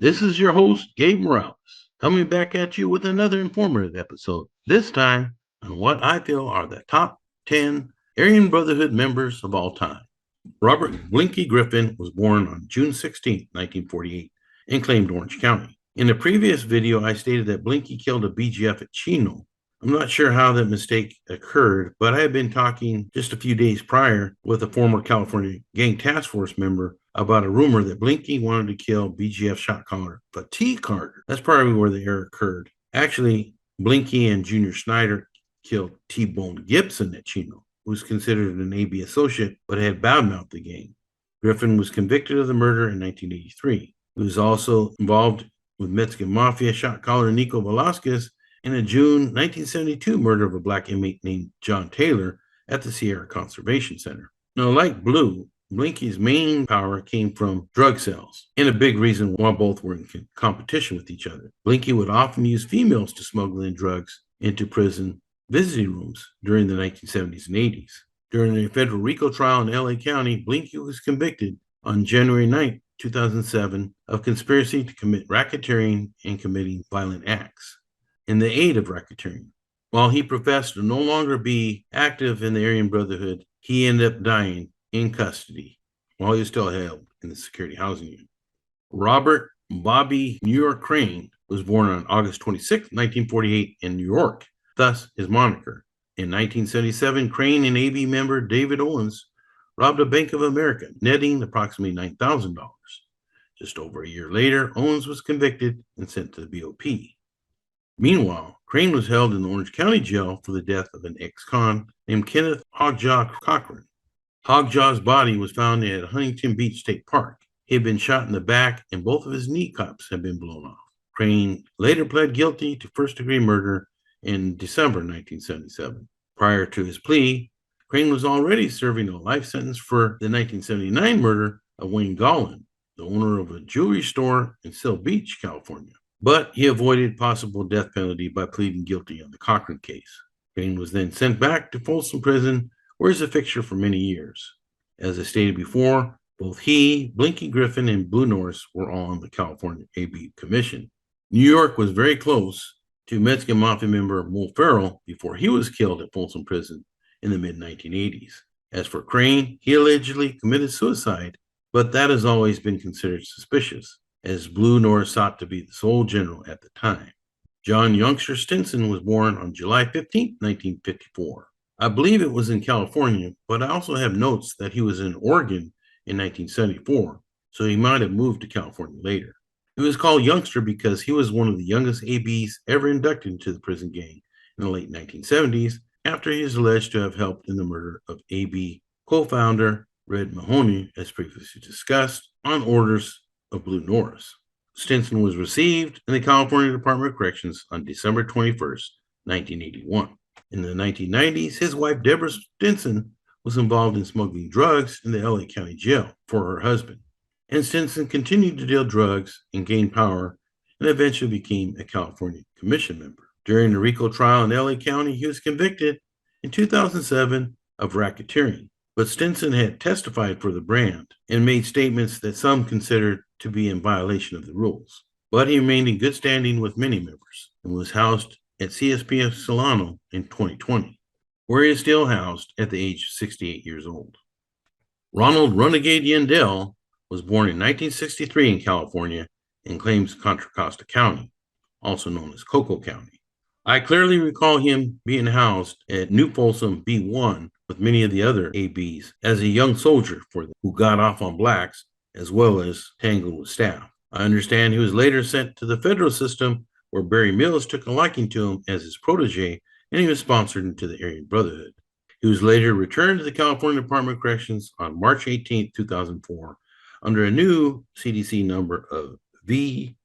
This is your host, Gabe Morales, coming back at you with another informative episode, this time on what I feel are the top 10 Aryan Brotherhood members of all time. Robert Blinky Griffin was born on June 16, 1948, and claimed Orange County. In a previous video, I stated that Blinky killed a BGF at Chino. I'm not sure how that mistake occurred, but I had been talking just a few days prior with a former California Gang Task Force member about a rumor that Blinky wanted to kill BGF shot caller Fatigue Carter. That's probably where the error occurred. Actually, Blinky and Junior Snyder killed T-Bone Gibson at Chino, who was considered an AB associate but had badmouthed the gang. Griffin was convicted of the murder in 1983. He was also involved with Mexican Mafia shot caller Nico Velasquez in a June 1972 murder of a black inmate named John Taylor at the Sierra Conservation Center. Now, like Blue, Blinky's main power came from drug sales, and a big reason why both were in competition with each other. Blinky would often use females to smuggle in drugs into prison visiting rooms during the 1970s and 80s. During a federal RICO trial in LA County, Blinky was convicted on January 9, 2007, of conspiracy to commit racketeering and committing violent acts in the aid of racketeering. While he professed to no longer be active in the Aryan Brotherhood, he ended up dying in custody while he was still held in the security housing unit. Robert Bobby New York Crane was born on August 26, 1948 in New York, thus his moniker. In 1977, Crane and AB member David Owens robbed a Bank of America, netting approximately $9,000. Just over a year later, Owens was convicted and sent to the BOP. Meanwhile, Crane was held in the Orange County jail for the death of an ex-con named Kenneth Hogjaw Cochran. Hogjaw's body was found at Huntington Beach State Park. He had been shot in the back and both of his knee cups had been blown off. Crane later pled guilty to first-degree murder in December 1977. Prior to his plea, Crane was already serving a life sentence for the 1979 murder of Wayne Gollin, the owner of a jewelry store in Seal Beach, California. But he avoided possible death penalty by pleading guilty on the Cochran case. Crane was then sent back to Folsom Prison, where he was a fixture for many years. As I stated before, both he, Blinky Griffin, and Blue Norris were on the California AB Commission. New York was very close to Mexican Mafia member Mo Farrell before he was killed at Folsom Prison in the mid-1980s. As for Crane, he allegedly committed suicide, but that has always been considered suspicious, as Blue Norris sought to be the sole general at the time. John Youngster Stinson was born on July 15, 1954. I believe it was in California, but I also have notes that he was in Oregon in 1974, so he might have moved to California later. He was called Youngster because he was one of the youngest ABs ever inducted into the prison gang in the late 1970s, after he is alleged to have helped in the murder of AB co-founder Red Mahoney, as previously discussed, on orders of Blue Norris. Stinson was received in the California Department of Corrections on December 21st, 1981. In the 1990s, his wife Deborah Stinson was involved in smuggling drugs in the LA County jail for her husband. And Stinson continued to deal drugs and gain power and eventually became a California Commission member. During the RICO trial in LA County, he was convicted in 2007 of racketeering. But Stinson had testified for the brand and made statements that some considered to be in violation of the rules. But he remained in good standing with many members and was housed at CSPF Solano in 2020, where he is still housed at the age of 68 years old. Ronald Renegade Yandell was born in 1963 in California and claims Contra Costa County, also known as Coco County. I clearly recall him being housed at New Folsom B1 with many of the other ABs as a young soldier for them who got off on blacks as well as tangled with staff. I understand he was later sent to the federal system where Barry Mills took a liking to him as his protege, and he was sponsored into the Aryan Brotherhood. He was later returned to the California Department of Corrections on March 18, 2004, under a new CDC number of V,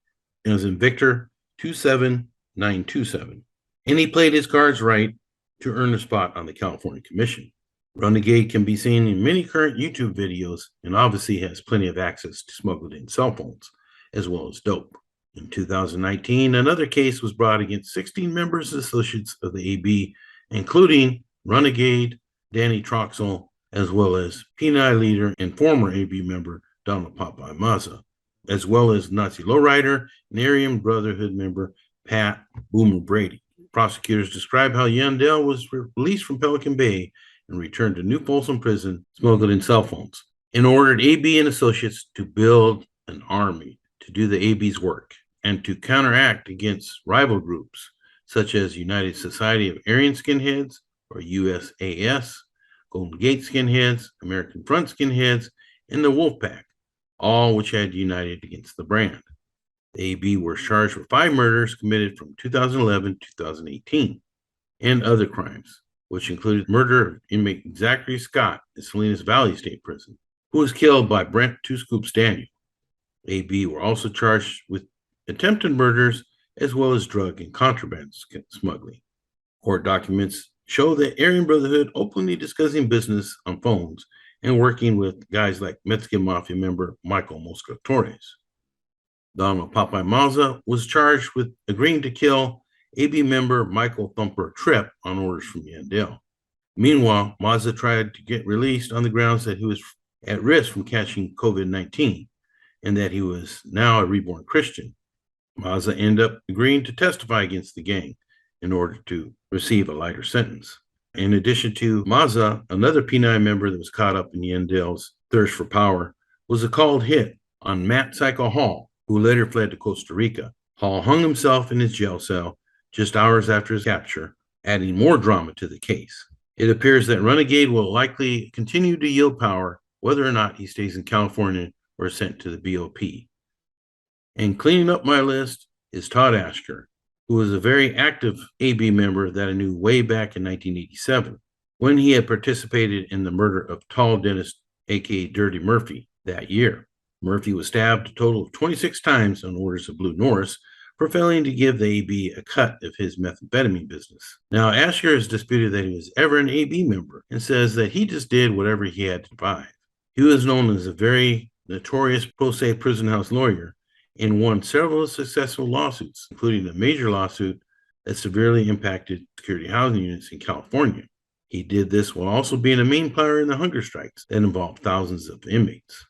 as in Victor, 27927. And he played his cards right to earn a spot on the California Commission. Renegade can be seen in many current YouTube videos and obviously has plenty of access to smuggled in cell phones, as well as dope. In 2019, another case was brought against 16 members and associates of the AB, including Renegade, Danny Troxel, as well as Peni leader and former AB member Donald Popeye Maza. as well as Nazi lowrider and Aryan Brotherhood member Pat Boomer Brady. Prosecutors describe how Yandell was released from Pelican Bay and returned to New Folsom Prison, smuggled in cell phones, and ordered AB and associates to build an army to do the AB's work and to counteract against rival groups such as United Society of Aryan Skinheads, or USAS, Golden Gate Skinheads, American Front Skinheads, and the Wolfpack, all which had united against the brand. The AB were charged with 5 murders committed from 2011 to 2018 and other crimes, which included murder of inmate Zachary Scott at Salinas Valley State Prison, who was killed by Brent Two Scoops Daniel. AB were also charged with attempted murders as well as drug and contraband smuggling. Court documents show the Aryan Brotherhood openly discussing business on phones and working with guys like Mexican Mafia member Michael Mosca Torres. Donald Popeye Mazza was charged with agreeing to kill AB member Michael Thumper Tripp on orders from Yandell. Meanwhile, Mazza tried to get released on the grounds that he was at risk from catching COVID-19 and that he was now a reborn Christian. Mazza ended up agreeing to testify against the gang in order to receive a lighter sentence. In addition to Mazza, another P9 member that was caught up in Yandell's thirst for power was a called hit on Matt Psycho Hall, who later fled to Costa Rica. Hall hung himself in his jail cell just hours after his capture, adding more drama to the case. It appears that Renegade will likely continue to yield power whether or not he stays in California or is sent to the BOP. And cleaning up my list is Todd Ashker, who was a very active AB member that I knew way back in 1987, when he had participated in the murder of Tall Dennis, aka Dirty Murphy, that year. Murphy was stabbed a total of 26 times on orders of Blue Norris for failing to give the AB a cut of his methamphetamine business. Now, Ashker has disputed that he was ever an AB member and says that he just did whatever he had to survive. He was known as a very notorious pro se prison house lawyer and won several successful lawsuits, including a major lawsuit that severely impacted security housing units in California. He did this while also being a main player in the hunger strikes that involved thousands of inmates.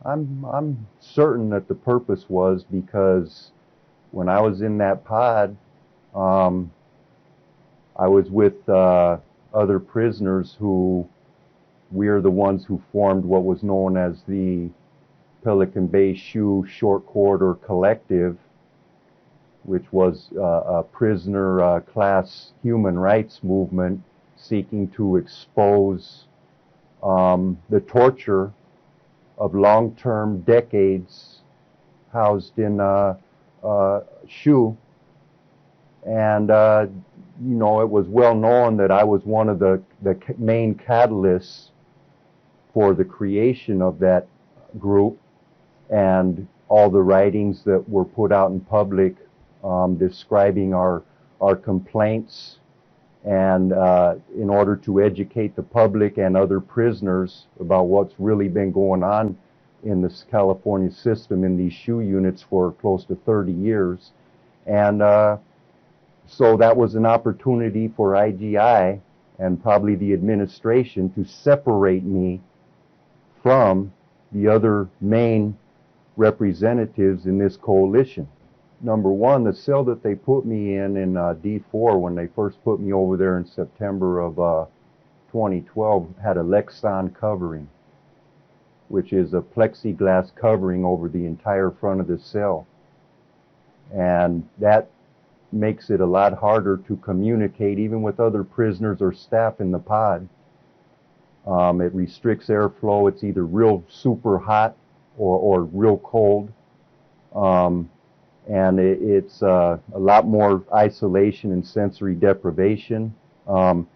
I'm certain that the purpose was because when I was in that pod, I was with other prisoners who we're the ones who formed what was known as the Pelican Bay Shoe Short Corridor Collective, which was a prisoner class human rights movement seeking to expose the torture of long-term decades housed in SHU. And, you know, it was well known that I was one of the main catalysts for the creation of that group, and all the writings that were put out in public describing our complaints, and in order to educate the public and other prisoners about what's really been going on in this California system in these SHU units for close to 30 years. And so that was an opportunity for IGI and probably the administration to separate me from the other main representatives in this coalition. Number one, the cell that they put me in D4 when they first put me over there in September of 2012 had a Lexan covering, which is a plexiglass covering over the entire front of the cell. And that makes it a lot harder to communicate even with other prisoners or staff in the pod. It restricts airflow. It's either real super hot or real cold. And it's a lot more isolation and sensory deprivation. And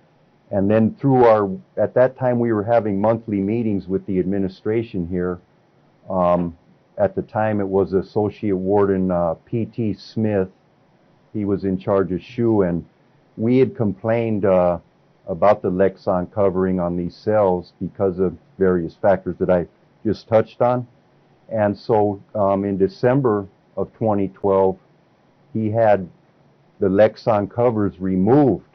then through at that time we were having monthly meetings with the administration here. At the time it was Associate Warden P.T. Smith. He was in charge of SHU, and we had complained about the Lexan covering on these cells because of various factors that I just touched on. And so in December of 2012, he had the Lexan covers removed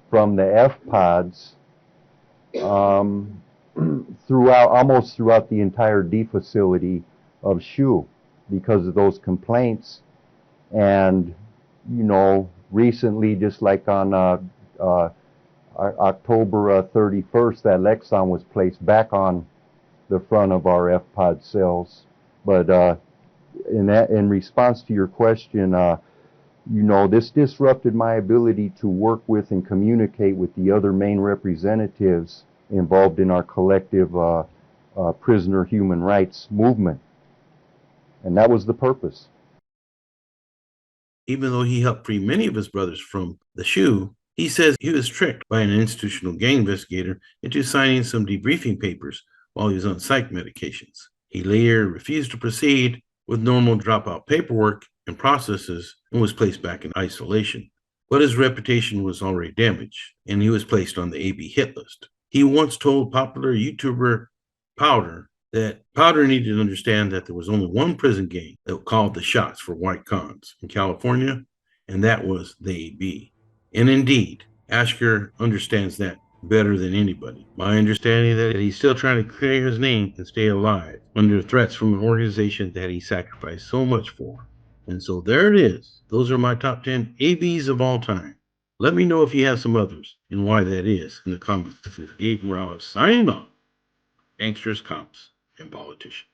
from the F pods almost throughout the entire D facility of SHU because of those complaints. And, you know, recently, just like on October 31st, that Lexon was placed back on the front of our FPOD cells. But in response to your question, you know, this disrupted my ability to work with and communicate with the other main representatives involved in our collective prisoner human rights movement. And that was the purpose. Even though he helped free many of his brothers from the SHU, he says he was tricked by an institutional gang investigator into signing some debriefing papers while he was on psych medications. He later refused to proceed with normal dropout paperwork and processes and was placed back in isolation. But his reputation was already damaged, and he was placed on the AB hit list. He once told popular YouTuber Powder that Powder needed to understand that there was only one prison gang that called the shots for white cons in California, and that was the AB. And indeed, Ashker understands that better than anybody. My understanding that he's still trying to clear his name and stay alive under threats from an organization that he sacrificed so much for. And so there it is. Those are my top 10 ABs of all time. Let me know if you have some others and why that is in the comments. This is Gabe Morales signing off. Gangsters, cops, and politicians.